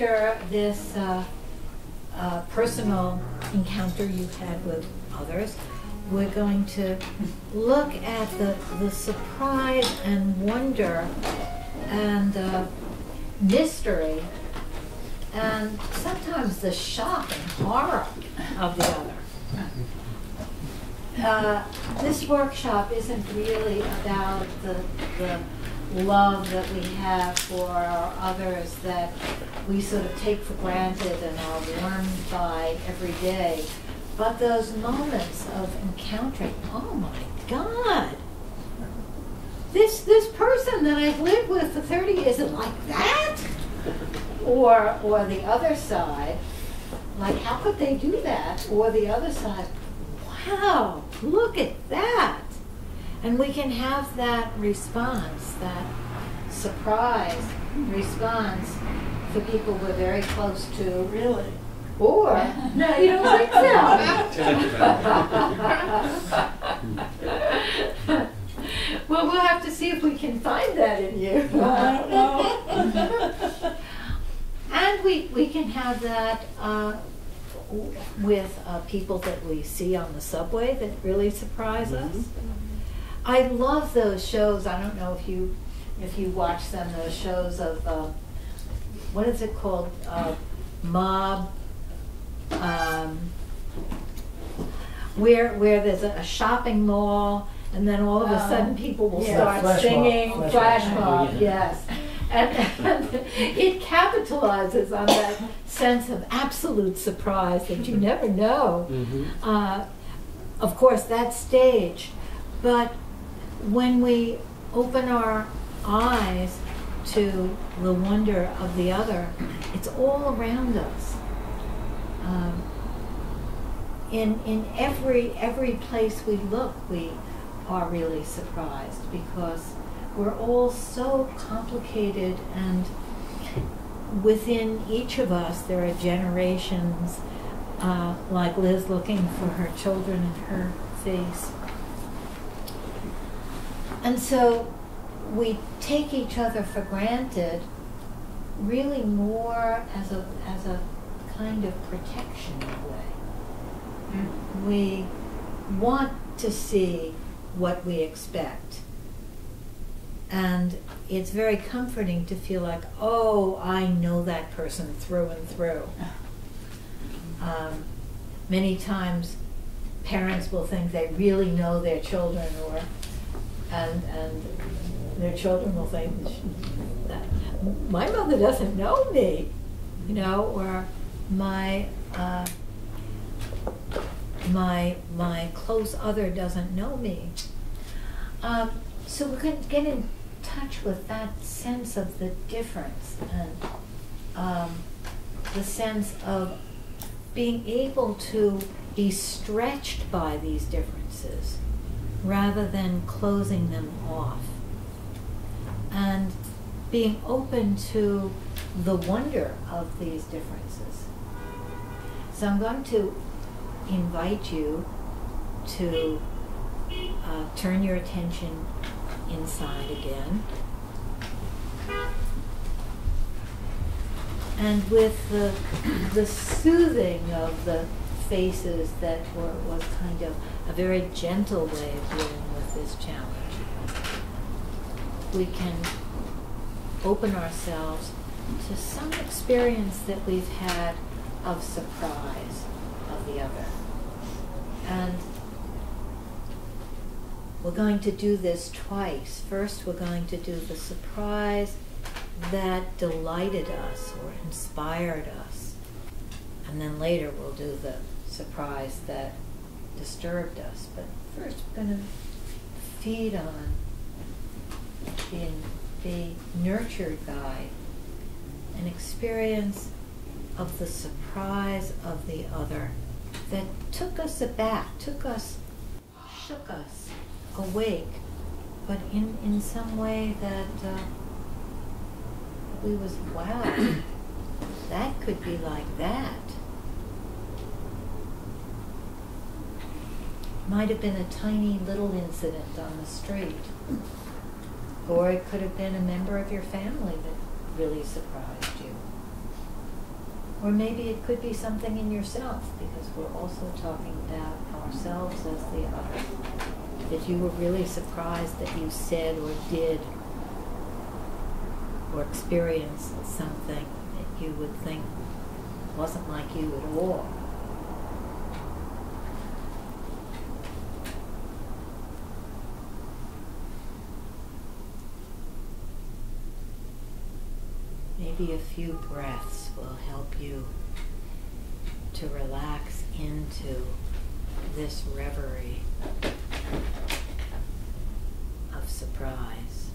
after this personal encounter you've had with others, we're going to look at the surprise and wonder and mystery and sometimes the shock and horror of the other. This workshop isn't really about the love that we have for our others that we sort of take for granted and are warmed by every day, but those moments of encountering, oh my God, this person that I've lived with for 30 years is like that? Or the other side, like how could they do that? Or the other side, wow, look at that. And we can have that response, that surprise response for people we're very close to. Really? Or, no, you don't think so? Well, we'll have to see if we can find that in you. I don't know. And we can have that with people that we see on the subway that really surprise us. I love those shows. I don't know if you watch them. Those shows of what is it called? Mob. Where there's a shopping mall, and then all of a sudden people will start singing. Flash mob, yes. And it capitalizes on that sense of absolute surprise that you never know. Of course, that's staged, but when we open our eyes to the wonder of the other, it's all around us. In every place we look, we are really surprised because we're all so complicated, and within each of us there are generations, like Liz looking for her children in her face. And so we take each other for granted really more as a kind of protection in a way. We want to see what we expect. And it's very comforting to feel like, oh, I know that person through and through. Many times parents will think they really know their children, and their children will think, my mother doesn't know me, or my close other doesn't know me. So we're going to get in touch with that sense of the difference and the sense of being able to be stretched by these differences rather than closing them off, and being open to the wonder of these differences. So I'm going to invite you to turn your attention inside again. And with the soothing of the faces that was kind of a very gentle way of dealing with this challenge, we can open ourselves to some experience that we've had of surprise of the other. And we're going to do this twice. First, we're going to do the surprise that delighted us or inspired us. And then later we'll do the surprise that disturbed us. But first we're going to feed on, be nurtured by an experience of the surprise of the other that took us aback, shook us awake, but in some way that we was, wow, that could be like that. Might have been a tiny little incident on the street, or it could have been a member of your family that really surprised you. Or maybe it could be something in yourself, because we're also talking about ourselves as the other. That you were really surprised that you said or did or experienced something that you would think wasn't like you at all. Maybe a few breaths will help you to relax into this reverie of surprise.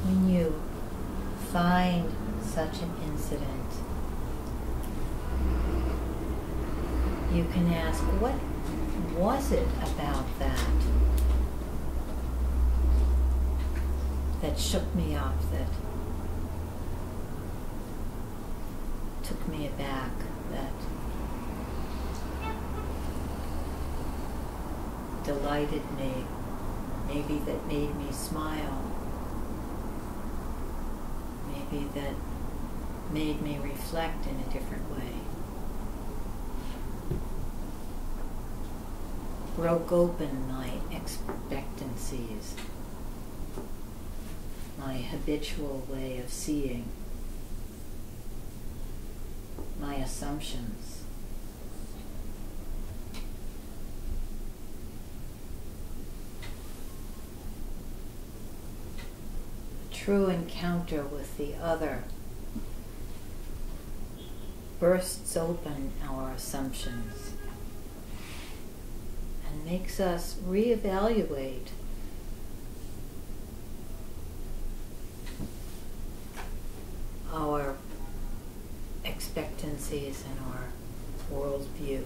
When you find such an incident, you can ask, what was it about that shook me up, that took me aback, that delighted me, maybe that made me smile, maybe that made me reflect in a different way. Broke open my expectancies, my habitual way of seeing, my assumptions. A true encounter with the other bursts open our assumptions and makes us reevaluate our expectancies and our worldview.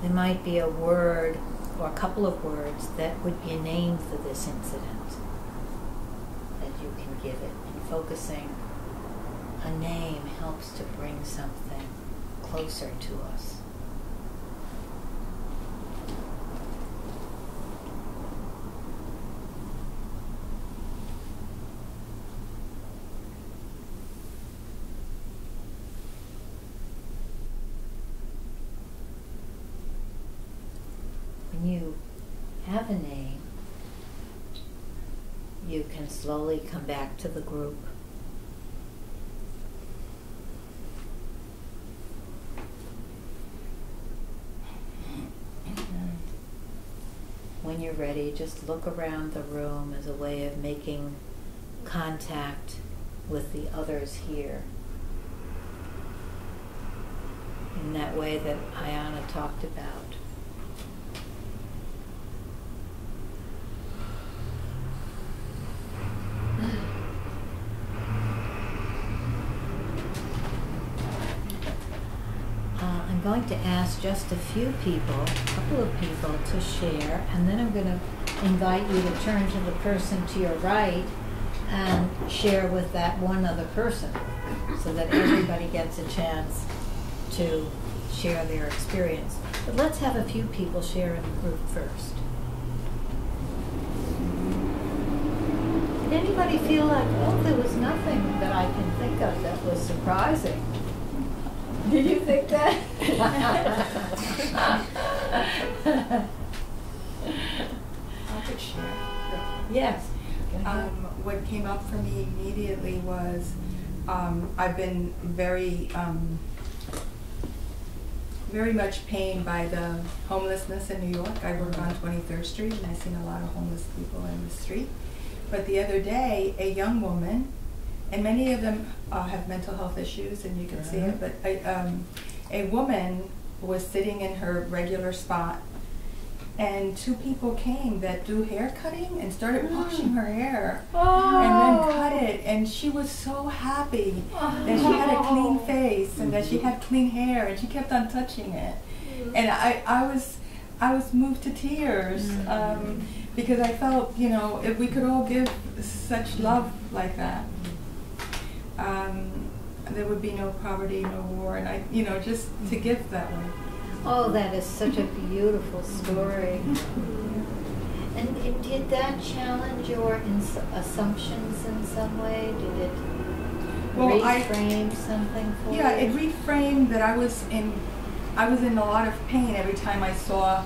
There might be a word or a couple of words that would be a name for this incident that you can give it. And focusing a name helps to bring something closer to us. When you have a name, you can slowly come back to the group. And when you're ready, just look around the room as a way of making contact with the others here. In that way that Ayana talked about. I'm going to ask just a few people, a couple of people to share, and then I'm going to invite you to turn to the person to your right and share with that one other person so that everybody gets a chance to share their experience. But let's have a few people share in the group first. Did anybody feel like, oh, there was nothing that I can think of that was surprising? Did you think that? I could share. Yes. What came up for me immediately was I've been very very much pained by the homelessness in New York. I work on 23rd Street, and I've seen a lot of homeless people in the street. But the other day, a young woman, and many of them have mental health issues, and you can see it, but a woman was sitting in her regular spot, and two people came that do hair cutting and started washing her hair and then cut it, and she was so happy that she had a clean face and that she had clean hair, and she kept on touching it, and I was moved to tears because I felt, you know, if we could all give such love like that, there would be no poverty, no war, and you know, just to give that way. Oh, that is such a beautiful story. And did that challenge your assumptions in some way? Did it reframe something for you? Yeah, it reframed that I was in a lot of pain every time I saw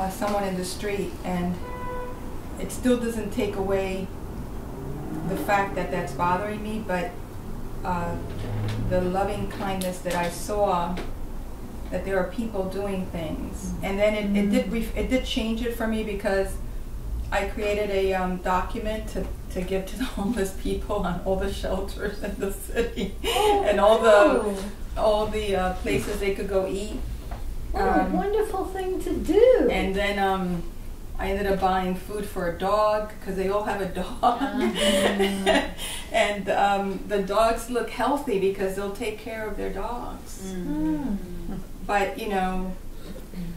someone in the street, and it still doesn't take away the fact that that's bothering me, but the loving kindness that I saw, that there are people doing things. And then it did change it for me, because I created a document to give to the homeless people on all the shelters in the city and all the places they could go eat. What a wonderful thing to do. And then I ended up buying food for a dog, because they all have a dog. And the dogs look healthy because they'll take care of their dogs. But, you know,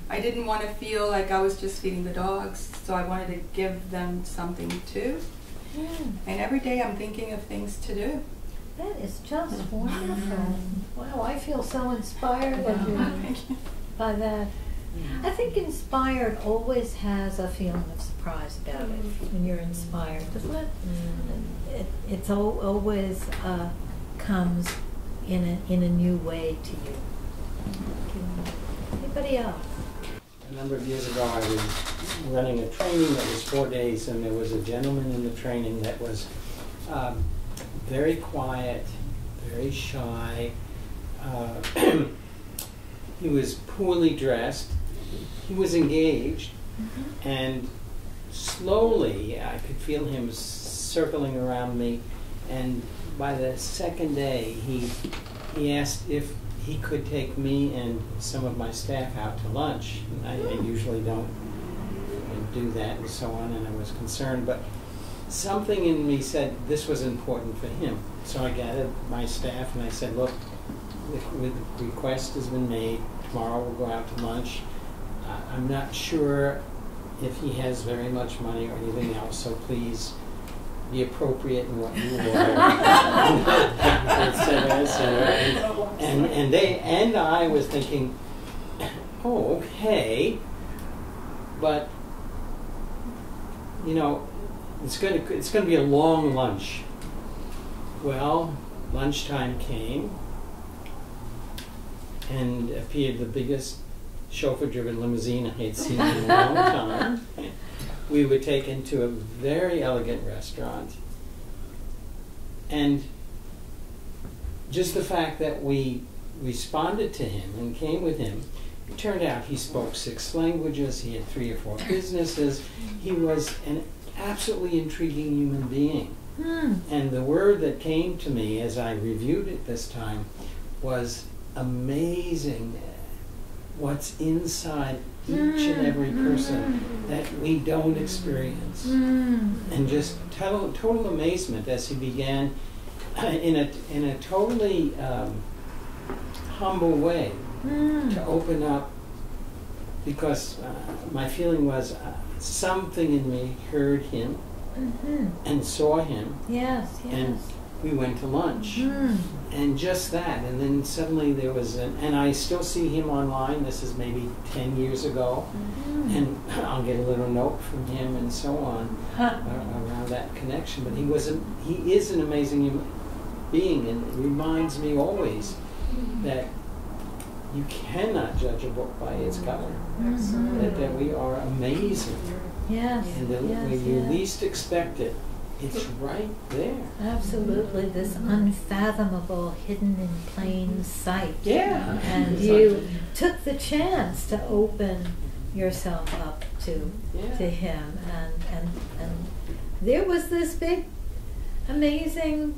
I didn't want to feel like I was just feeding the dogs, so I wanted to give them something too. And every day I'm thinking of things to do. That is just wonderful. Wow, I feel so inspired by that. I think inspired always has a feeling of surprise about it when you're inspired, doesn't it? It's always comes in a new way to you. Anybody else? A number of years ago, I was running a training that was 4 days, and there was a gentleman in the training that was very quiet, very shy. He was poorly dressed. He was engaged, and slowly I could feel him circling around me. And by the second day, he asked if he could take me and some of my staff out to lunch. And I usually don't do that and so on, and I was concerned, but something in me said this was important for him. So I gathered my staff and I said, look, the request has been made. Tomorrow we'll go out to lunch. I'm not sure if he has very much money or anything else, so please be appropriate in what you order, etc., etc. And I was thinking, oh, okay, but you know, it's going to be a long lunch. Well, lunchtime came, and appeared the biggest chauffeur-driven limousine I had seen in a long time. We were taken to a very elegant restaurant, and just the fact that we responded to him and came with him, it turned out he spoke 6 languages, he had 3 or 4 businesses, he was an absolutely intriguing human being. And the word that came to me as I reviewed it this time was amazing what's inside each and every person that we don't experience. And just total amazement as he began in a totally humble way to open up, because my feeling was something in me heard him and saw him. Yes, yes. And we went to lunch. And just that, and then suddenly there was and I still see him online. This is maybe 10 years ago, and I'll get a little note from him and so on around that connection. But he is an amazing human being, and it reminds me always that you cannot judge a book by its cover. That we are amazing. Yes. And when you least expect it, It's right there. Absolutely, this unfathomable, hidden in plain sight. Yeah. And you took the chance to open yourself up to him, and there was this big, amazing.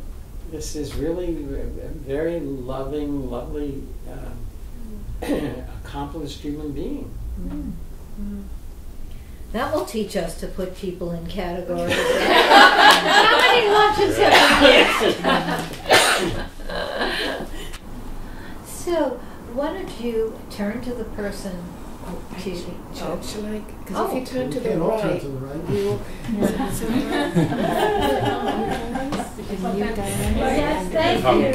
This is really a very loving, lovely, accomplished human being. That will teach us to put people in categories. How many lunches have we had? So, why don't you turn to the person to Shall I? Because if you turn to the Turn right, to the right. we will. Yes, thank you.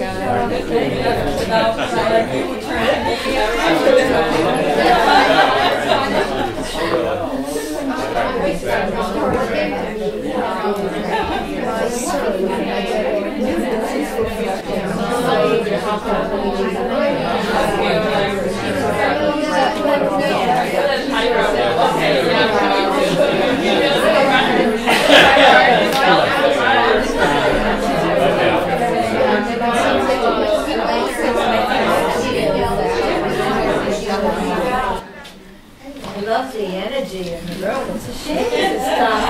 I love the energy in the room. It's a shame to stop.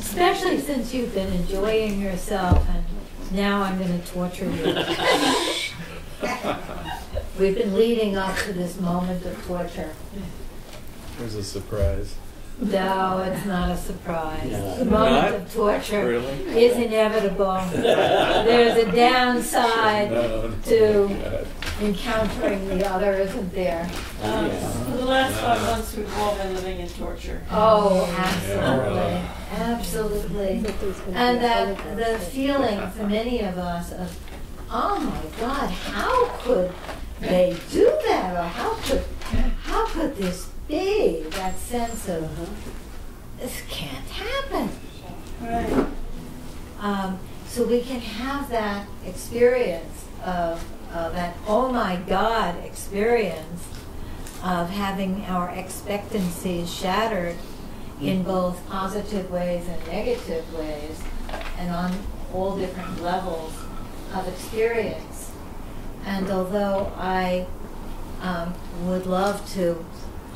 Especially since you've been enjoying yourself, and now I'm going to torture you. We've been leading up to this moment of torture. There's a surprise. No, it's not a surprise. No. The moment Not? of torture Really? is inevitable. There's a downside to encountering the other, isn't there? For the last 5 months, we've all been living in torture. Oh, absolutely. Absolutely. And that the feeling for many of us of, oh my God, how could they do that? Or how could this be? That sense of, this can't happen. Right. So we can have that experience of that oh my God experience of having our expectancies shattered in both positive ways and negative ways, and on all different levels of experience. And although I would love to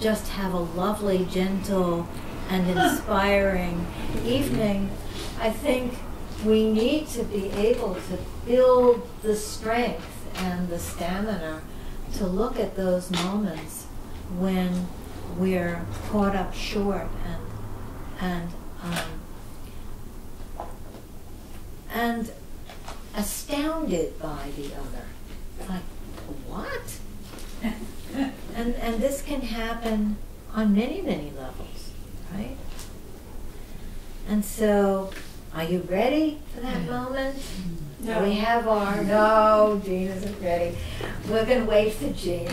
just have a lovely, gentle, and inspiring evening, I think we need to be able to build the strength and the stamina to look at those moments when we're caught up short and astounded by the other. Like, what? And this can happen on many, many levels, right? And so, are you ready for that moment? No. We have our, no, Jean isn't ready. We're going to wait for Jean.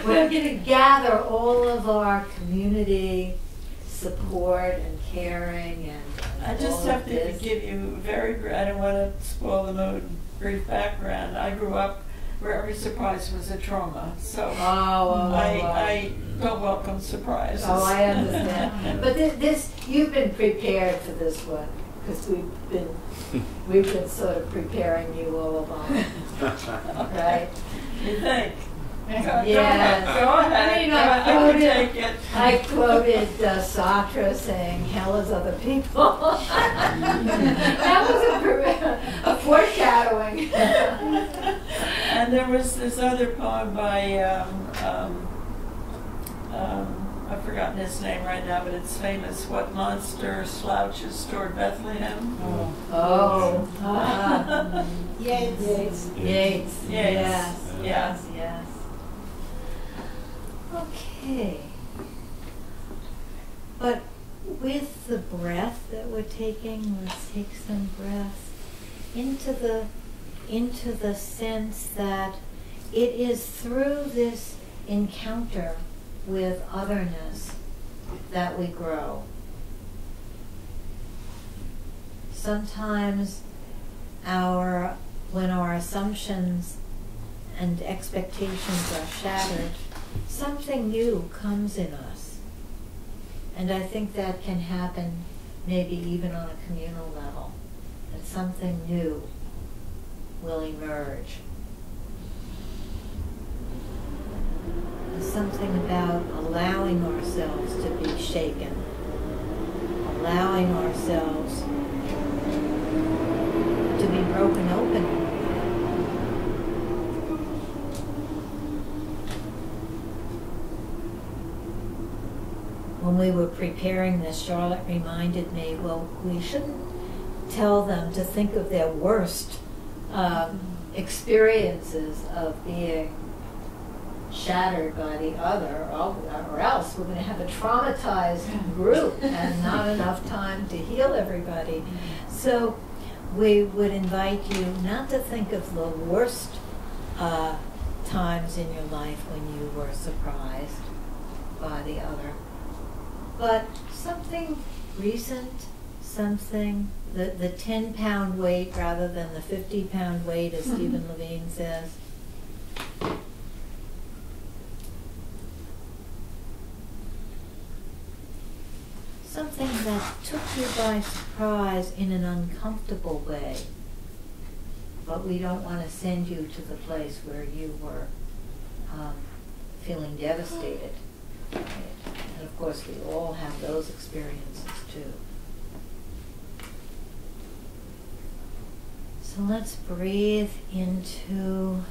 We're going to gather all of our community support and caring and I just all have of to this. give you I don't want to spoil the mood, brief background. I grew up where every surprise was a trauma, so I don't welcome surprises. Oh, I understand. But this, you've been prepared for this one, because we've been sort of preparing you all along, right? You think? Yes. Go ahead. I can take it. I quoted Sartre saying, "Hell is other people." That was a foreshadowing. And there was this other poem by I've forgotten his name right now, but it's famous. What monster slouches toward Bethlehem? Oh. Yates. Yates. Yes. Yeah. Yes. Yes. Okay. But with the breath that we're taking, let's take some breath into the sense that it is through this encounter with otherness that we grow. Sometimes when our assumptions and expectations are shattered, something new comes in us. And I think that can happen maybe even on a communal level, that something new will emerge. There's something about allowing ourselves to be shaken, allowing ourselves to be broken open. When we were preparing this, Charlotte reminded me, well, we shouldn't tell them to think of their worst experiences of being shattered by the other, or else we're going to have a traumatized group and not enough time to heal everybody. So we would invite you not to think of the worst times in your life when you were surprised by the other, but something recent, something, the 10-pound weight rather than the 50-pound weight, as Stephen Levine says. Something that took you by surprise in an uncomfortable way, but we don't want to send you to the place where you were feeling devastated. Right? And of course, we all have those experiences too. So let's breathe into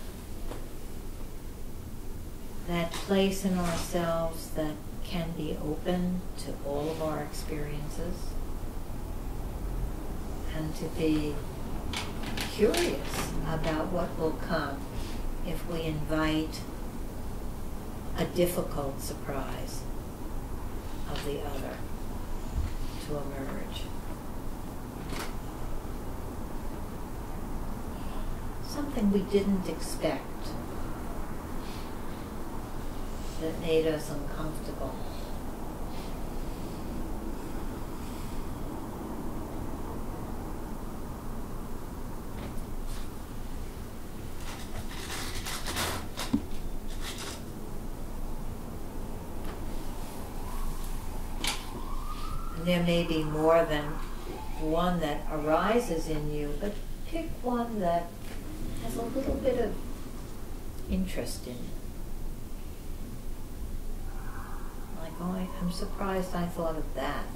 that place in ourselves that can be open to all of our experiences, and to be curious about what will come if we invite a difficult surprise of the other to emerge. Something we didn't expect that made us uncomfortable. And there may be more than one that arises in you, but pick one that has a little bit of interest in it. Like, oh, I'm surprised I thought of that.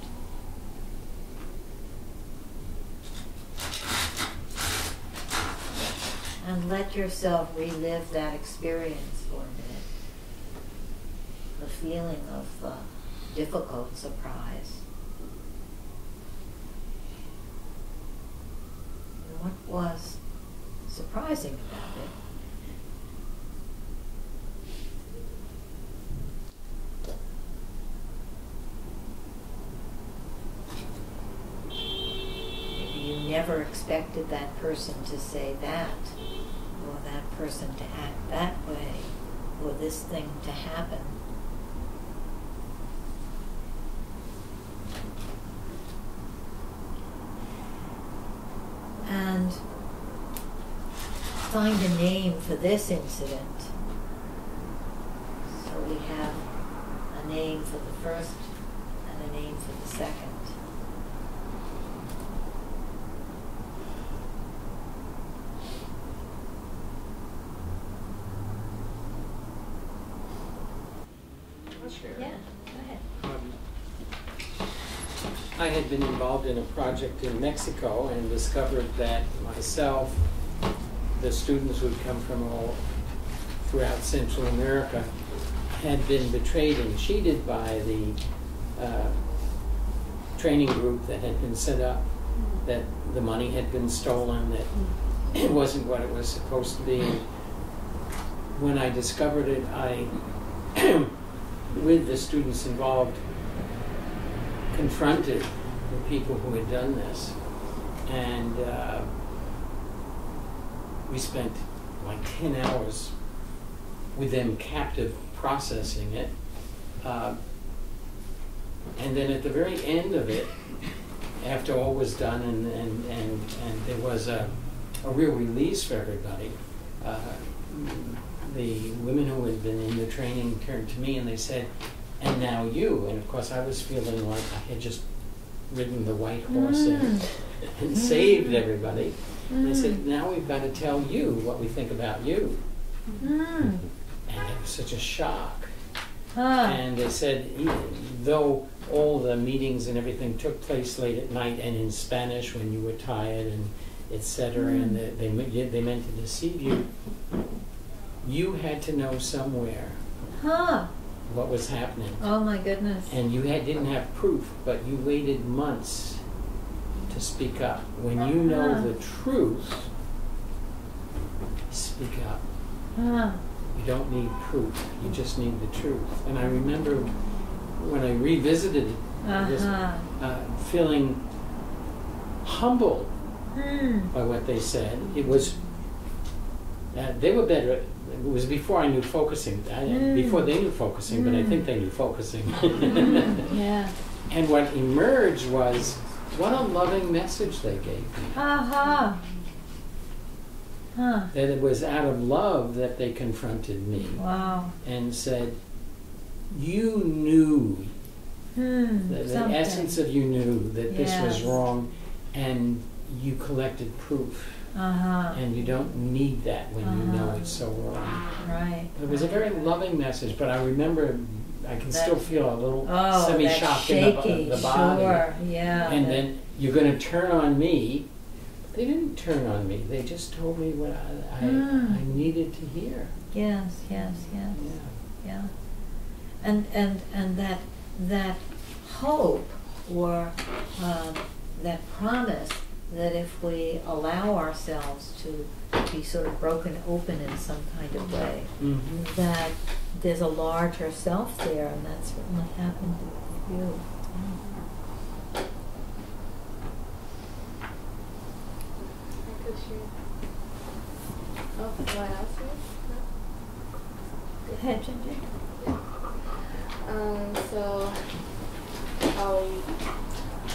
And let yourself relive that experience for a minute. The feeling of the difficult surprise. And what was surprising about it? Never expected that person to say that, or that person to act that way, or this thing to happen. And find a name for this incident. So we have a name for the first and a name for the second. Yeah, go ahead. I had been involved in a project in Mexico and discovered that myself, the students who'd come from all throughout Central America, had been betrayed and cheated by the training group that had been set up, that the money had been stolen, that it wasn't what it was supposed to be. When I discovered it, I with the students involved, confronted the people who had done this. And we spent like 10 hours with them captive processing it. And then at the very end of it, after all was done and there was a real release for everybody, the women who had been in the training turned to me and they said, "And now you." And of course I was feeling like I had just ridden the white horse and saved everybody. And they said, "Now we've got to tell you what we think about you." And it was such a shock. And they said, though all the meetings and everything took place late at night and in Spanish when you were tired and etc., and they meant to deceive you, you had to know somewhere what was happening. Oh my goodness. And you didn't have proof, but you waited months to speak up. When you know the truth, speak up. You don't need proof, you just need the truth. And I remember when I revisited this, feeling humbled by what they said. It was, they were better. It was before I knew focusing, before they knew focusing, but I think they knew focusing. Yeah. And what emerged was, what a loving message they gave me. That it was out of love that they confronted me. Wow. And said, you knew, the essence of you knew that this was wrong, and you collected proof. And you don't need that when you know it's so wrong. Right. It was a very loving message, but I remember I can still feel a little semi-shock in the body. Sure. Yeah. And then you're going to turn on me. They didn't turn on me. They just told me what I needed to hear. Yes. Yeah. And that hope, or that promise that if we allow ourselves to be sort of broken open in some kind of way, that there's a larger self there, and that's certainly happened with you. Oh, do I ask you? Go ahead, Ginger. So,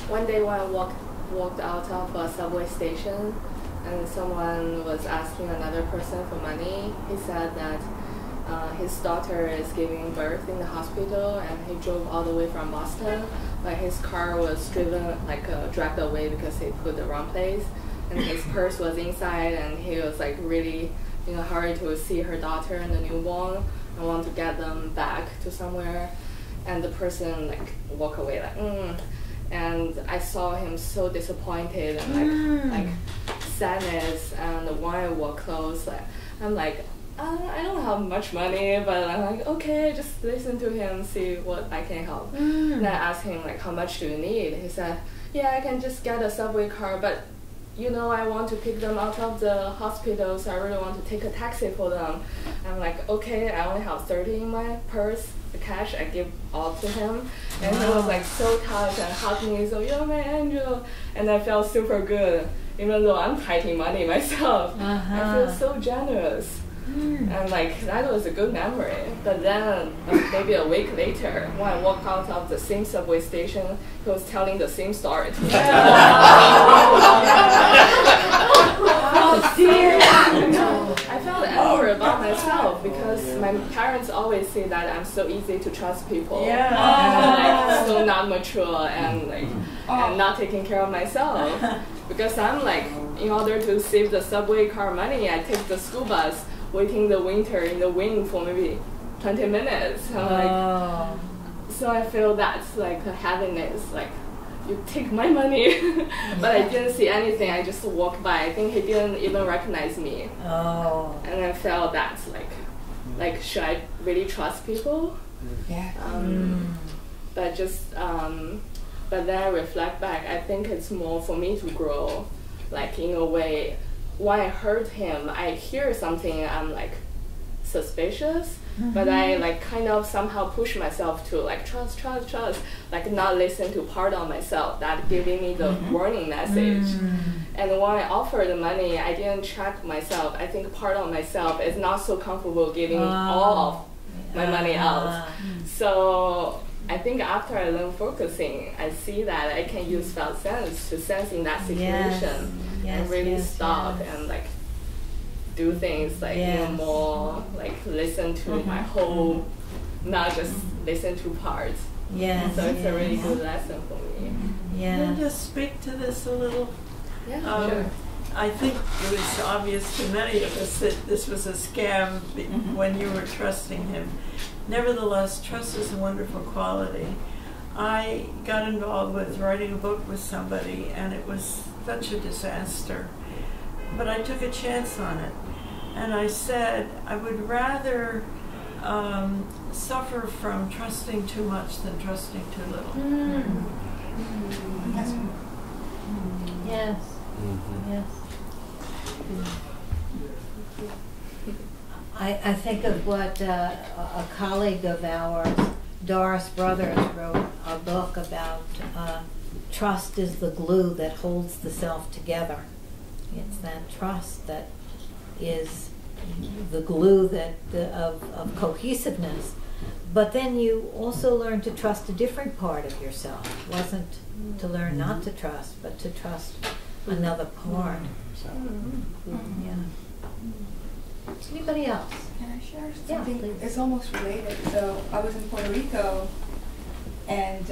one day when I walked out of a subway station, and someone was asking another person for money, he said that his daughter is giving birth in the hospital, and he drove all the way from Boston, but his car was dragged away because he put the wrong place, and his purse was inside, and he was really in a hurry to see her daughter and the newborn and want to get them back to somewhere, and the person walk away and I saw him so disappointed and sadness, and when I walk close, I'm like, I don't have much money, but I'm like, okay, just listen to him, see what I can help. And I asked him how much do you need? He said, yeah, I can just get a subway car, but I want to pick them out of the hospital, so I really want to take a taxi for them. I'm like, okay, I only have 30 in my purse, the cash, I give all to him. And he was so touched and hugged me, so you're my angel. And I felt super good, even though I'm hiding money myself. I feel so generous. And that was a good memory. But then maybe a week later, when I walked out of the same subway station, he was telling the same story to me. Oh dear! I felt angry about myself because my parents always say that I'm so easy to trust people. And so not mature and and not taking care of myself. Because I'm in order to save the subway car money, I take the school bus, waiting the winter in the wind for maybe 20 minutes. So I feel that's a heaviness, you take my money. But I didn't see anything, I just walked by. I think he didn't even recognize me. And I felt that's should I really trust people? But just, but then I reflect back, I think it's more for me to grow, in a way. When I heard him, I hear something, I'm suspicious, but I kind of somehow push myself to trust, not listen to part of myself that giving me the warning message. And when I offered the money, I didn't check myself. I think part of myself is not so comfortable giving all of my money out. So I think after I learned focusing, I see that I can use felt sense to sense in that situation and really stop and do things like you know, more like listen to my whole, not just listen to parts. Yes. So it's a really good lesson for me. Yeah. Can you just speak to this a little? Yeah, sure. I think it was obvious to many of us that this was a scam when you were trusting him. Nevertheless, trust is a wonderful quality. I got involved with writing a book with somebody, and it was such a disaster. But I took a chance on it, and I said I would rather suffer from trusting too much than trusting too little. Yes. Yes. I think of what a colleague of ours, Doris Brothers, wrote a book about trust is the glue that holds the self together. It's that trust that is the glue that of cohesiveness. But then you also learn to trust a different part of yourself. It wasn't to learn not to trust, but to trust another part. Yeah. Anybody else? Can I share Yeah, something? please. It's almost related. So I was in Puerto Rico, and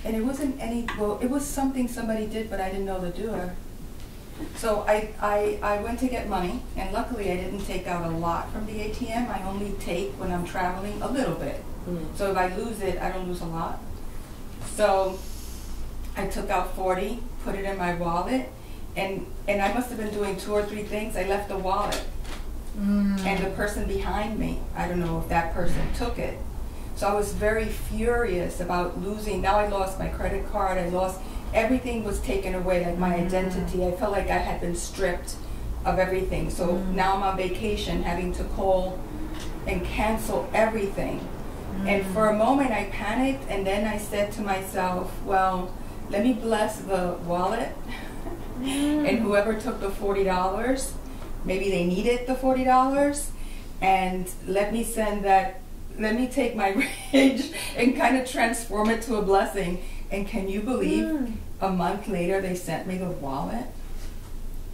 it wasn't any, well, it was something somebody did, but I didn't know the doer. So I went to get money, and luckily I didn't take out a lot from the ATM. I only take, when I'm traveling, a little bit. So if I lose it, I don't lose a lot. So I took out 40, put it in my wallet, and I must have been doing 2 or 3 things. I left the wallet, and the person behind me, I don't know if that person took it. So I was very furious about losing. Now I lost my credit card, I lost, everything was taken away, like my identity. I felt like I had been stripped of everything. So now I'm on vacation, having to call and cancel everything. And for a moment I panicked, and then I said to myself, well, let me bless the wallet and whoever took the $40, maybe they needed the $40, and let me send that, let me take my rage and kind of transform it to a blessing. And can you believe a month later they sent me the wallet?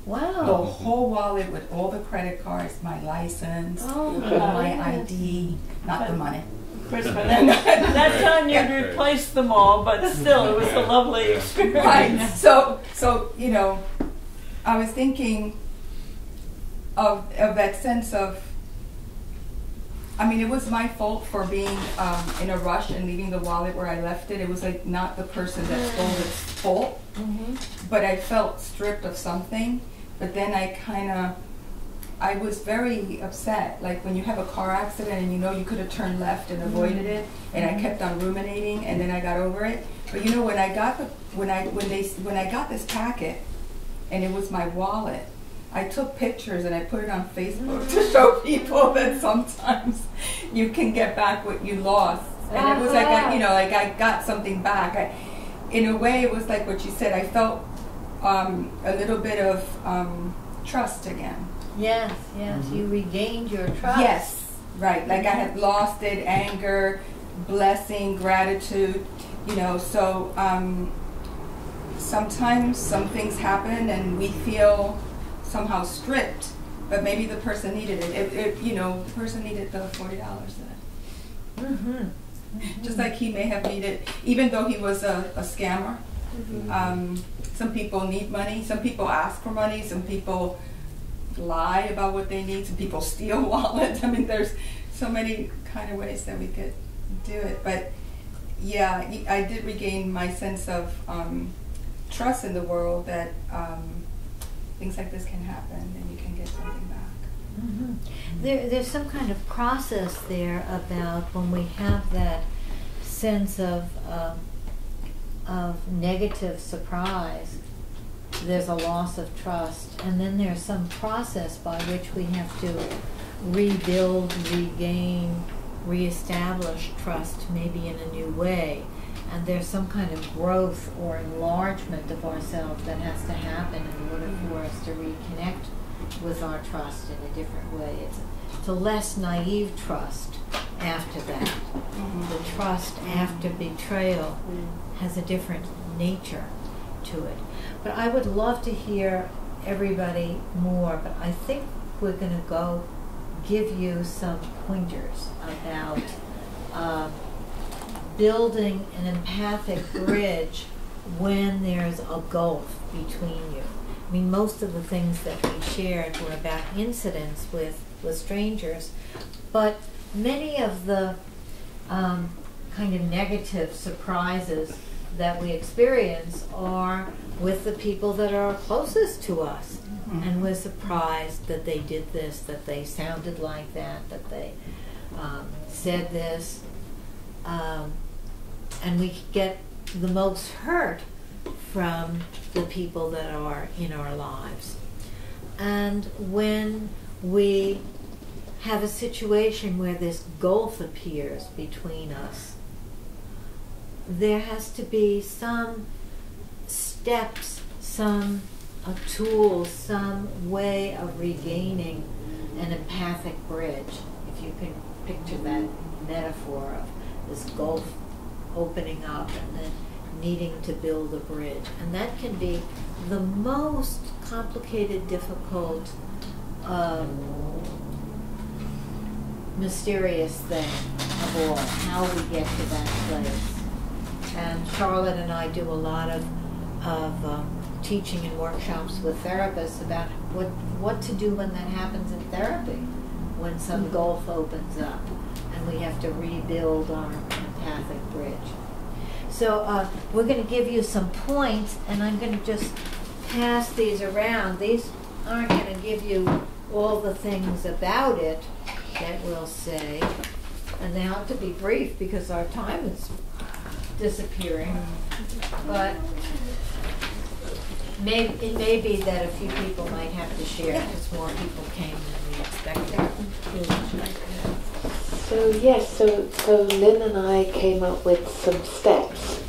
Wow. The whole wallet with all the credit cards, my license, all my ID, not the money. Of course, by that time you'd replaced them all, but still, it was a lovely experience. Right. So you know, I was thinking of that sense of, I mean, it was my fault for being in a rush and leaving the wallet where I left it. It was like not the person that stole it's fault, but I felt stripped of something. But then I was very upset. Like when you have a car accident and you know you could have turned left and avoided it, and I kept on ruminating, and then I got over it. But you know, when I got when I got this packet, and it was my wallet, I took pictures and I put it on Facebook to show people that sometimes you can get back what you lost. And it was like, I got something back. In a way, it was like what you said. I felt a little bit of trust again. Yes, yes. You regained your trust. Yes, right. Like I had lost it, anger, blessing, gratitude, you know. So sometimes some things happen and we feel somehow stripped, but maybe the person needed it. You know, the person needed the $40 then. Just like he may have needed, even though he was a scammer. Some people need money. Some people ask for money. Some people lie about what they need. Some people steal wallets. I mean, there's so many kind of ways that we could do it. But yeah, I did regain my sense of trust in the world that things like this can happen and you can get something back. There's some kind of process there about when we have that sense of negative surprise, there's a loss of trust, and then there's some process by which we have to rebuild, regain, reestablish trust maybe in a new way. And there's some kind of growth or enlargement of ourselves that has to happen in order for us to reconnect with our trust in a different way. It's a less naive trust after that. The trust after betrayal has a different nature to it. But I would love to hear everybody more, but I think we're going to go give you some pointers about building an empathic bridge when there's a gulf between you. I mean, most of the things that we shared were about incidents with strangers, but many of the kind of negative surprises that we experience are with the people that are closest to us. Mm-hmm. And we're surprised that they did this, that they sounded like that they said this. And we get the most hurt from the people that are in our lives. And when we have a situation where this gulf appears between us, there has to be some steps, some tools, some way of regaining an empathic bridge. If you can picture that metaphor of this gulf opening up and then needing to build a bridge. And that can be the most complicated, difficult, mysterious thing of all, how we get to that place. And Charlotte and I do a lot of teaching and workshops with therapists about what to do when that happens in therapy, when some gulf opens up and we have to rebuild our empathic bridge. So we're going to give you some points, and I'm going to just pass these around. These aren't going to give you all the things about it that we'll say, and they have to be brief because our time is disappearing. But it may be that a few people might have to share because more people came than we expected. So yes, so Lynn and I came up with some steps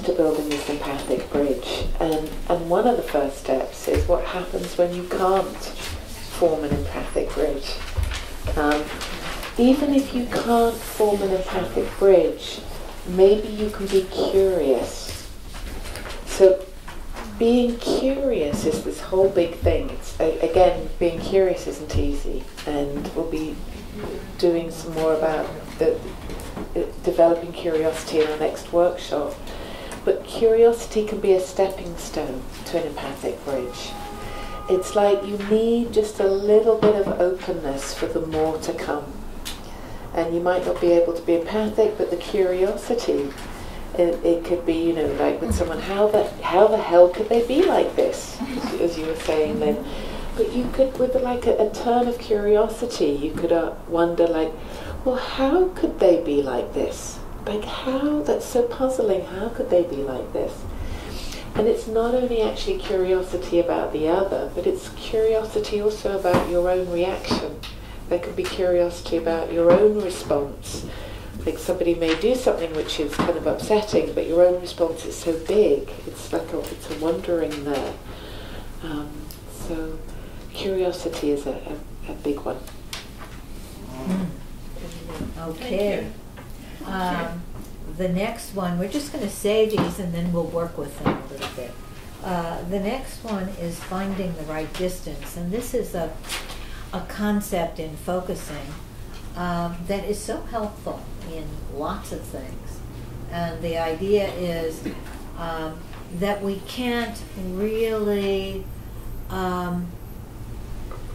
to building this empathic bridge. And one of the first steps is what happens when you can't form an empathic bridge. Even if you can't form an empathic bridge, maybe you can be curious. So being curious is this whole big thing. Again, being curious isn't easy, and we'll be doing some more about developing curiosity in our next workshop. But curiosity can be a stepping stone to an empathic bridge. It's like you need just a little bit of openness for the more to come. And you might not be able to be empathic, but the curiosity, it could be, like with someone, how the hell could they be like this, as you were saying then. But you could, with like a turn of curiosity, you could wonder like, well, how could they be like this? Like how, that's so puzzling, how could they be like this? And it's not only actually curiosity about the other, but it's curiosity also about your own reaction. There could be curiosity about your own response. Like somebody may do something which is kind of upsetting, but your own response is so big. It's like it's a wondering there. So curiosity is a big one. Okay. The next one, we're just going to say these and then we'll work with them a little bit. The next one is finding the right distance, and this is a concept in focusing that is so helpful in lots of things. And the idea is that we can't really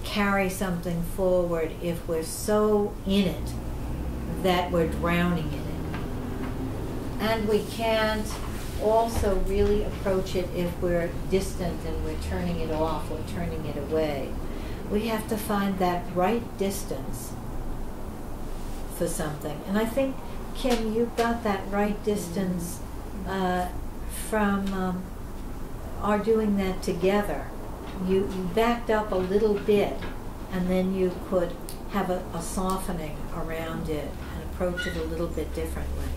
carry something forward if we're so in it that we're drowning in it. And we can't also really approach it if we're distant and we're turning it off or turning it away. We have to find that right distance for something. And I think, Kim, you got that right distance from our doing that together. You backed up a little bit, and then you could have a softening around it and approach it a little bit differently.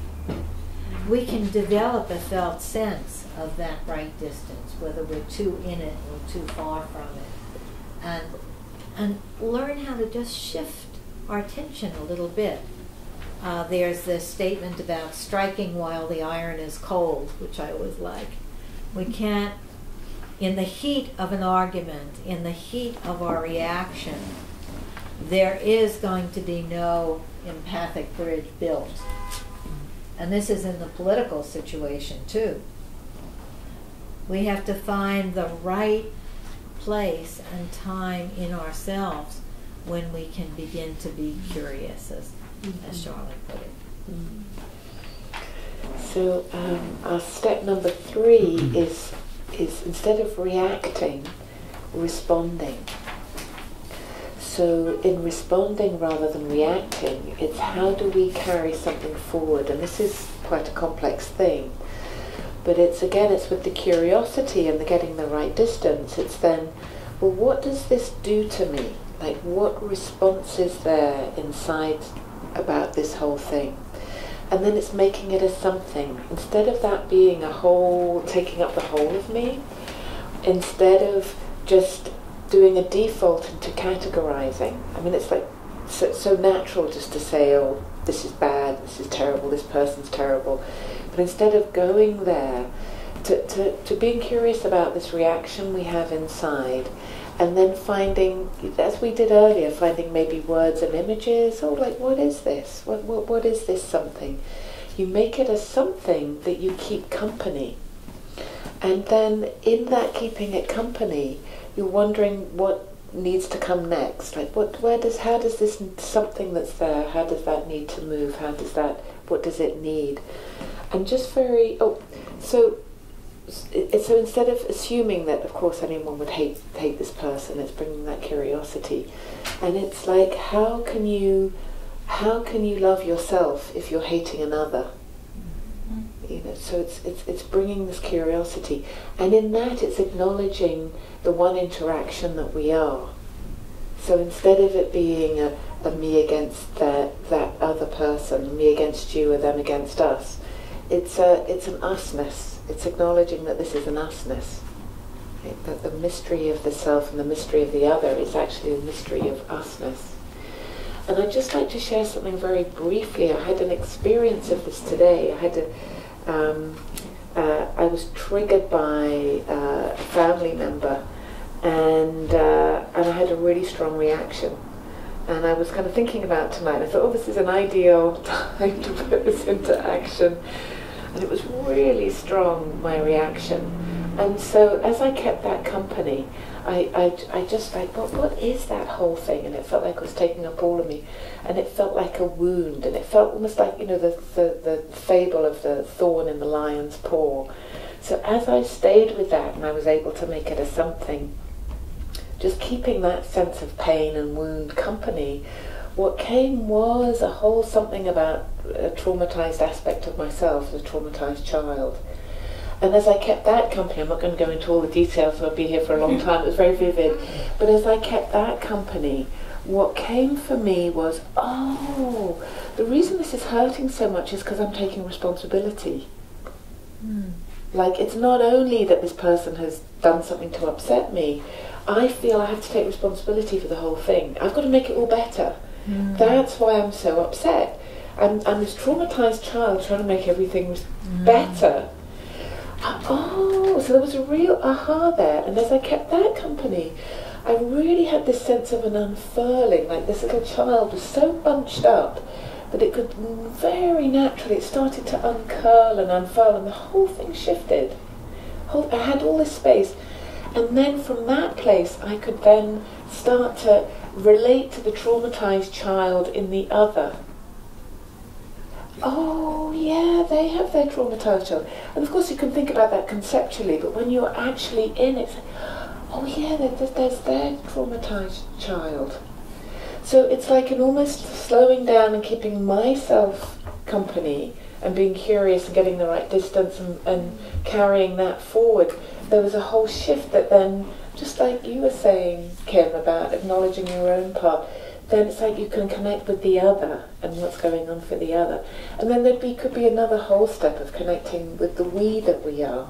We can develop a felt sense of that right distance, whether we're too in it or too far from it, and learn how to just shift our attention a little bit. There's this statement about striking while the iron is cold, which I always like. We can't in the heat of an argument, in the heat of our reaction, there is going to be no empathic bridge built. And this is in the political situation too. We have to find the right place and time in ourselves when we can begin to be curious, as Charlie put it. So our step number 3 is instead of reacting, responding. So in responding rather than reacting, it's how do we carry something forward? And this is quite a complex thing. But it's with the curiosity and the getting the right distance. It's then, well, what does this do to me? Like, what response is there inside about this whole thing? And then it's making it a something. Instead of that being a whole, taking up the whole of me, instead of just doing a default into categorizing. I mean, it's like so natural just to say, oh, this is bad, this is terrible, this person's terrible. But instead of going there, to being curious about this reaction we have inside, and then finding, as we did earlier, finding maybe words and images, oh, like, what is this? What is this something? You make it a something that you keep company. And then in that keeping it company, you're wondering what needs to come next. Like, how does this something that's there, how does that need to move? What does it need? And just so instead of assuming that, of course, anyone would hate this person, it's bringing that curiosity. And it's like, how can you love yourself if you're hating another? You know, so it's bringing this curiosity, and in that it's acknowledging the one interaction that we are. So instead of it being a me against that other person, me against you, or them against us, it's an usness. It's acknowledging that this is an usness. That the mystery of the self and the mystery of the other is actually a mystery of usness. And I'd just like to share something very briefly. I had an experience of this today. I was triggered by a family member, and I had a really strong reaction. And I was kind of thinking about tonight. I thought, oh, this is an ideal time to put this into action. And it was really strong, my reaction. And so as I kept that company, I just like, well, what is that whole thing? And it felt like it was taking up all of me. And it felt like a wound. And it felt almost like, the fable of the thorn in the lion's paw. So as I stayed with that and I was able to make it a something, just keeping that sense of pain and wound company, what came was a whole something about a traumatized aspect of myself, as a traumatized child. And as I kept that company, I'm not going to go into all the details, so I'll be here for a long time, it was very vivid, but as I kept that company, what came for me was, oh, the reason this is hurting so much is because I'm taking responsibility. Like, it's not only that this person has done something to upset me, I feel I have to take responsibility for the whole thing. I've got to make it all better. That's why I'm so upset. I'm this traumatized child trying to make everything better. Oh, so there was a real aha there. And as I kept that company, I really had this sense of an unfurling, like this little child was so bunched up that it could very naturally, it started to uncurl and unfurl, and the whole thing shifted. I had all this space. And then from that place, I could then start to relate to the traumatized child in the other. Oh, yeah, they have their traumatized child. And of course you can think about that conceptually, but when you're actually in it, oh yeah, there's their traumatized child. So it's like an almost slowing down and keeping myself company and being curious and getting the right distance and carrying that forward. There was a whole shift that then, just like you were saying, Kim, about acknowledging your own part, then it's like you can connect with the other and what's going on for the other. And then could be another whole step of connecting with the we that we are.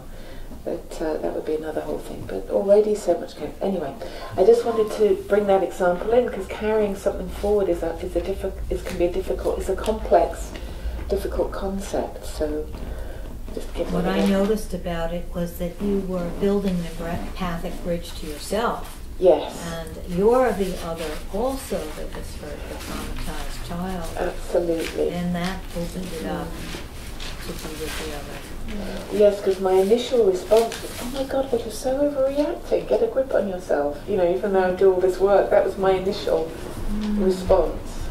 That would be another whole thing. But already so much came. Anyway, I just wanted to bring that example in because carrying something forward is a complex, difficult concept. So just give What it I a- noticed about it was that you were building the empathic bridge to yourself. Yes, And you're the other also that was hurt, the traumatized child. absolutely. And that opened it up to be with the other. Yes, because my initial response was, oh my God, but you're so overreacting. Get a grip on yourself. You know, even though I do all this work, that was my initial response.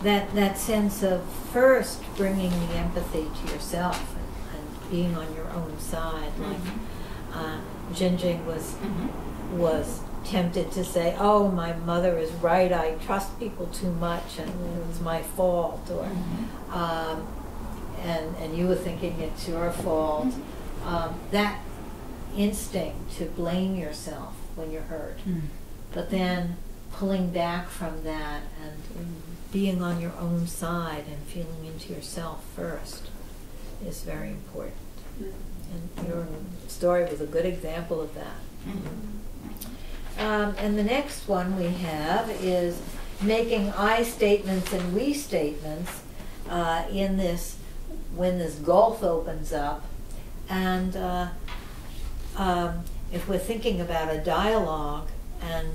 Yeah. That sense of first bringing the empathy to yourself and being on your own side, like Jinjing was tempted to say, "Oh, my mother is right. I trust people too much, and it's my fault," or and you were thinking it's your fault. That instinct to blame yourself when you're hurt, but then pulling back from that and being on your own side and feeling into yourself first is very important. And your story was a good example of that. And the next one we have is making I statements and we statements in this, when this gulf opens up. And if we're thinking about a dialogue, and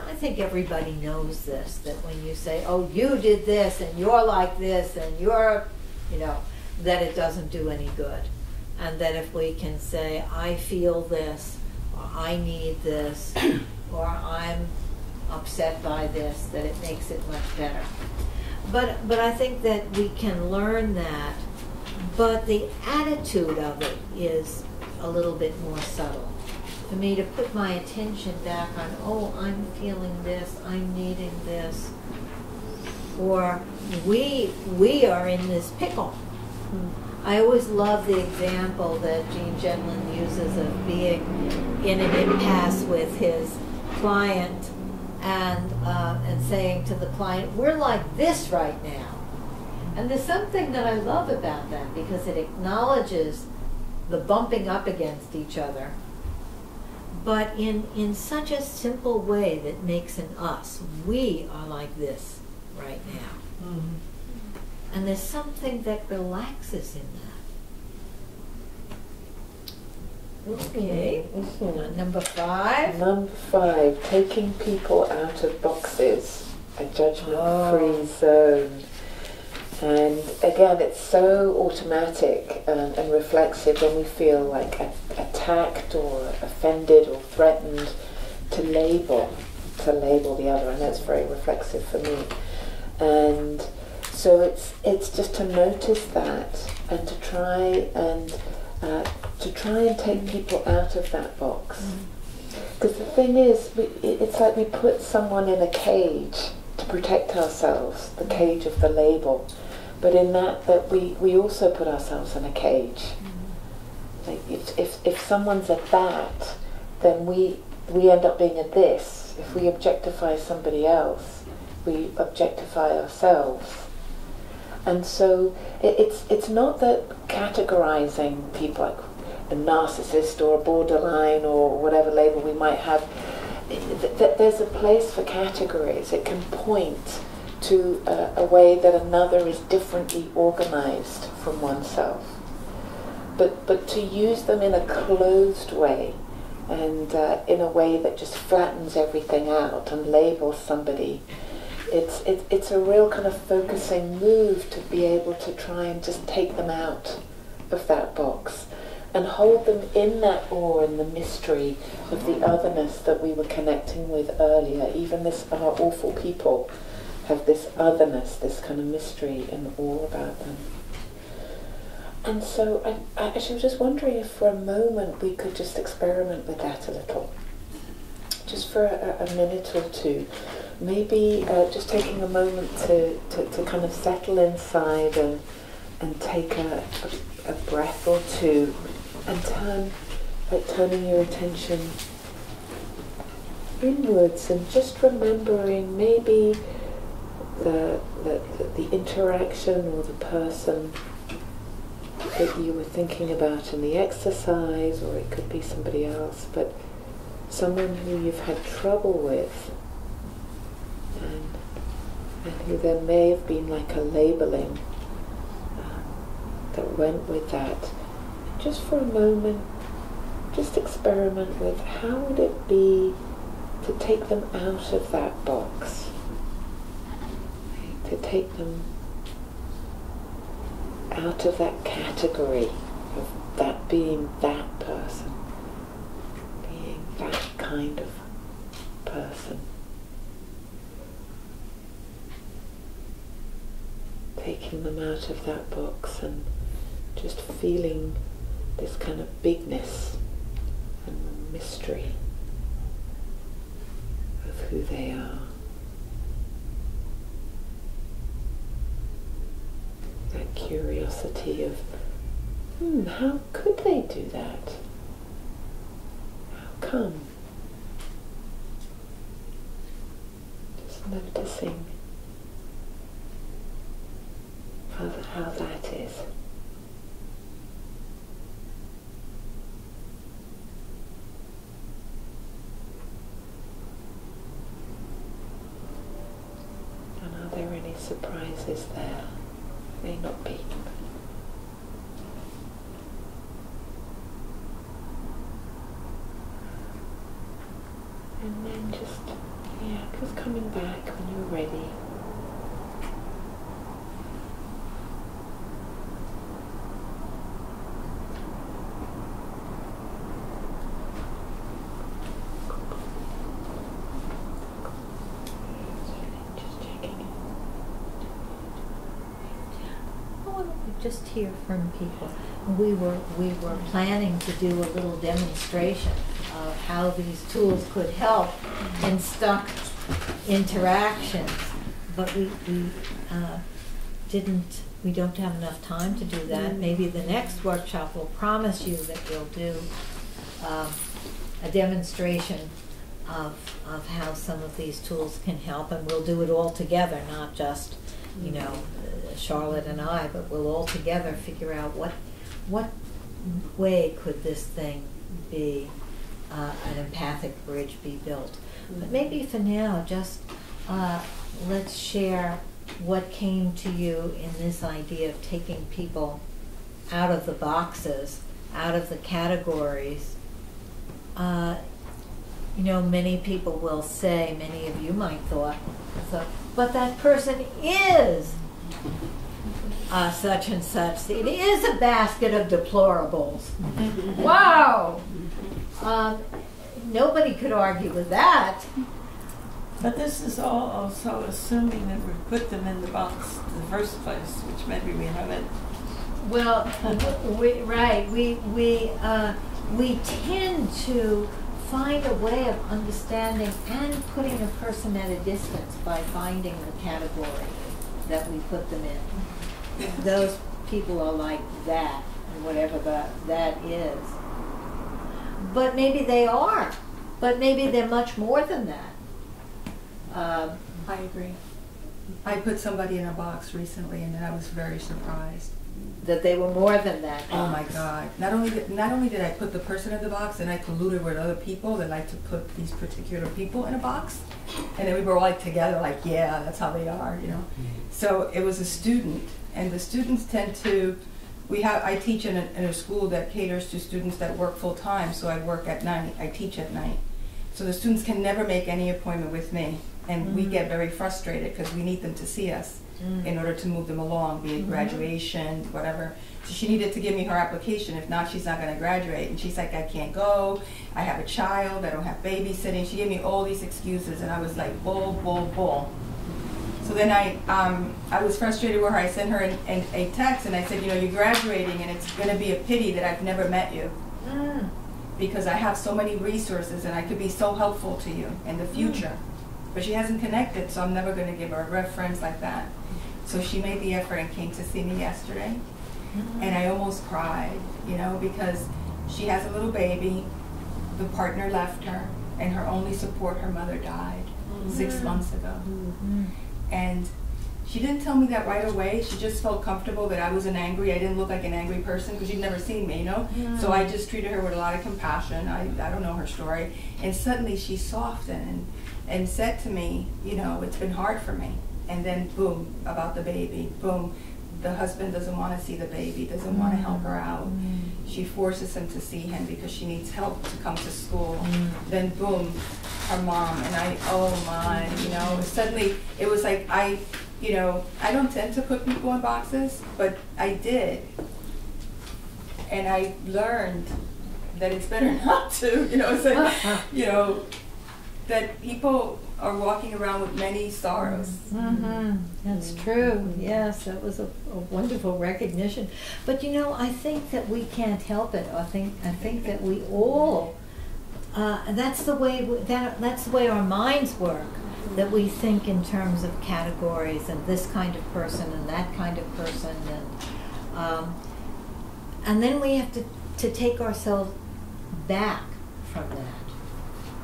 I think everybody knows this, that when you say, oh, you did this, and you're like this, and you're, that it doesn't do any good. And that if we can say, I feel this, or I need this, or I'm upset by this, that it makes it much better. But I think that we can learn that, but the attitude of it is a little bit more subtle. For me to put my attention back on, oh, I'm feeling this, I'm needing this, or we are in this pickle. I always love the example that Gene Genlin uses of being in an impasse with his client and saying to the client, we're like this right now. And there's something that I love about that, because it acknowledges the bumping up against each other, but in such a simple way that makes an us. We are like this right now. And there's something that relaxes in that. Okay. Number 5. Number 5, taking people out of boxes, a judgment-free zone. And again, it's so automatic and reflexive when we feel like attacked or offended or threatened to label the other, and that's very reflexive for me. And so it's just to notice that and to try and take people out of that box. Because the thing is, it's like we put someone in a cage to protect ourselves, the cage of the label. But in that we also put ourselves in a cage. Like if someone's a that, then we end up being a this. If we objectify somebody else, we objectify ourselves. And so it's not that categorizing people like a narcissist or a borderline or whatever label we might have, that there's a place for categories. It can point to a way that another is differently organized from oneself. But to use them in a closed way and in a way that just flattens everything out and labels somebody, it's a real kind of focusing move to be able to try and just take them out of that box and hold them in that awe and the mystery of the otherness that we were connecting with earlier. Even our awful people have this otherness, this kind of mystery and awe about them. And so I actually was just wondering if for a moment we could just experiment with that a little. Just for a minute or two. Maybe just taking a moment to kind of settle inside and take a breath or two and turning your attention inwards and just remembering maybe the interaction or the person that you were thinking about in the exercise, or it could be somebody else, but someone who you've had trouble with and who there may have been like a labeling went with that. Just for a moment, just experiment with how would it be to take them out of that box, to take them out of that category of that being that person, being that kind of person. Taking them out of that box and just feeling this kind of bigness and mystery of who they are. That curiosity of, how could they do that? How come? Just noticing how that is. And are there any surprises there? May not be. And then just coming back when you're ready. Just hear from people. We were planning to do a little demonstration of how these tools could help in stuck interactions, but we don't have enough time to do that. Maybe the next workshop will promise you that we'll do a demonstration of how some of these tools can help, and we'll do it all together, not just Charlotte and I, but we'll all together figure out what way could this thing be, an empathic bridge be built. But maybe for now, just let's share what came to you in this idea of taking people out of the boxes, out of the categories. Many people will say, many of you might thought, but that person is such and such. It is a basket of deplorables. Wow! Nobody could argue with that. But this is all also assuming that we put them in the box in the first place, which maybe we haven't. Well, we tend to find a way of understanding and putting a person at a distance by finding the category that we put them in. Those people are like that, and whatever that is. But maybe they are. But maybe they're much more than that. I agree. I put somebody in a box recently, and I was very surprised. That they were more than that. Oh my God! Not only did I put the person in the box, and I colluded with other people that like to put these particular people in a box, and then we were all like together, like, yeah, that's how they are, So it was a student, and the students tend to. I teach in a school that caters to students that work full time, so I work at night. I teach at night, so the students can never make any appointment with me, and we get very frustrated because we need them to see us. In order to move them along, be it graduation, whatever. So she needed to give me her application. If not, she's not going to graduate. And she's like, I can't go. I have a child. I don't have babysitting. She gave me all these excuses, and I was like, bull, bull, bull. So then I was frustrated with her. I sent her a text, and I said, you're graduating, and it's going to be a pity that I've never met you. Because I have so many resources, and I could be so helpful to you in the future. But she hasn't connected, so I'm never going to give her a reference like that. So she made the effort and came to see me yesterday. And I almost cried, because she has a little baby. The partner left her, and her only support, her mother, died 6 months ago. And she didn't tell me that right away. She just felt comfortable that I wasn't angry. I didn't look like an angry person because she'd never seen me, So I just treated her with a lot of compassion. I don't know her story. And suddenly she softened and said to me, it's been hard for me. And then boom, about the baby, boom, the husband doesn't want to see the baby, doesn't want to help her out. She forces him to see him because she needs help to come to school. Then boom, her mom, and oh my, you know, suddenly it was like you know, I don't tend to put people in boxes, but I did. And I learned that it's better not to, you know, it's like, you know, that people are walking around with many sorrows. That's true. Yes, that was a wonderful recognition. But you know, I think that we can't help it. I think that we all. That's the way that's the way our minds work. That we think in terms of categories and this kind of person and that kind of person, and then we have to take ourselves back from that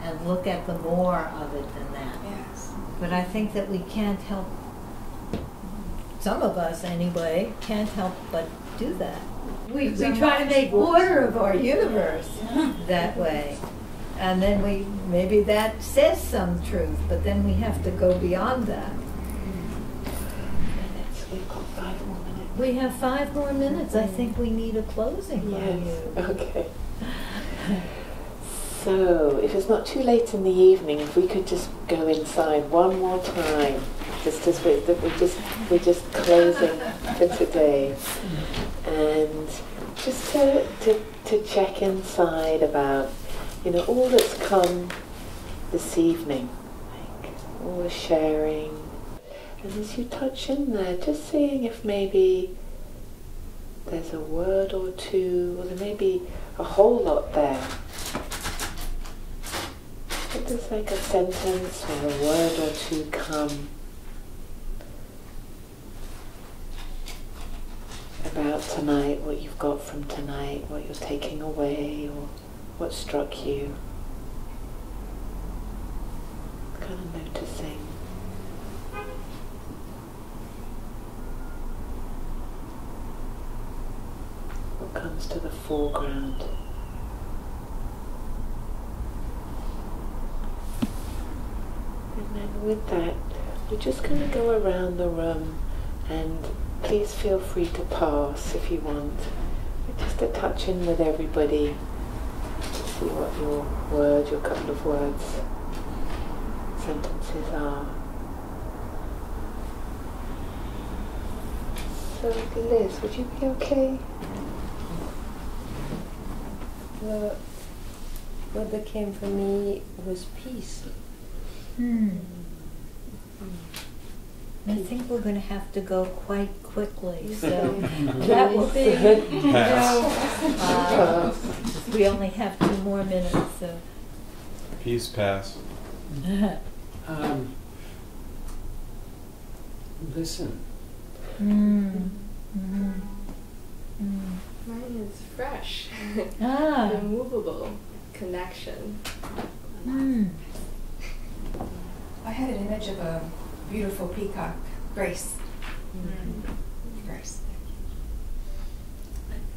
and look at the more of it than that. Yes. But I think that we can't help, some of us anyway, can't help but do that. We try to make order of our universe that way. And then maybe that says some truth, but then we have to go beyond that. We've got 5 more minutes. We have 5 more minutes. I think we need a closing from you. Okay. So, if it's not too late in the evening, if we could just go inside one more time, just as we're just closing for today, and just to check inside about, you know, all that's come this evening, like all the sharing, and as you touch in there, just seeing if maybe there's a word or two, or there may be a whole lot there. If there's like a sentence or a word or two come about tonight, what you've got from tonight, what you're taking away, or what struck you. Kind of noticing. What comes to the foreground. And then with that, we're just going to go around the room, and please feel free to pass if you want. Just to touch in with everybody, to see what your couple of words, sentences are. So Liz, would you be okay? What that came for me was peace. I think we're going to have to go quite quickly, so that will be, we only have 2 more minutes, so. Peace, pass. Listen. Mine is fresh, Ah. immovable, connection. I had an image of a beautiful peacock, Grace. Grace.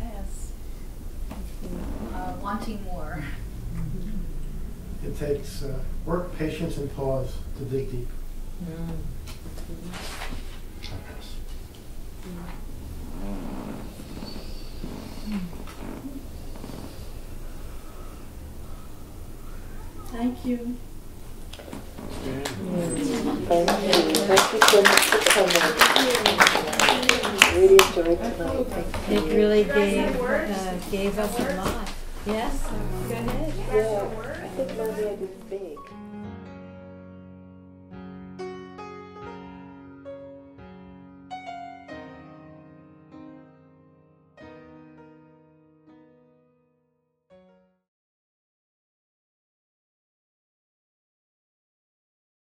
Yes. Wanting more. It takes work, patience, and pause to dig deep. Thank you. Thank you so much for coming. Really enjoyed tonight. Thank you. It really gave us a lot. Yes? Go ahead. Yeah, I think Maria is big.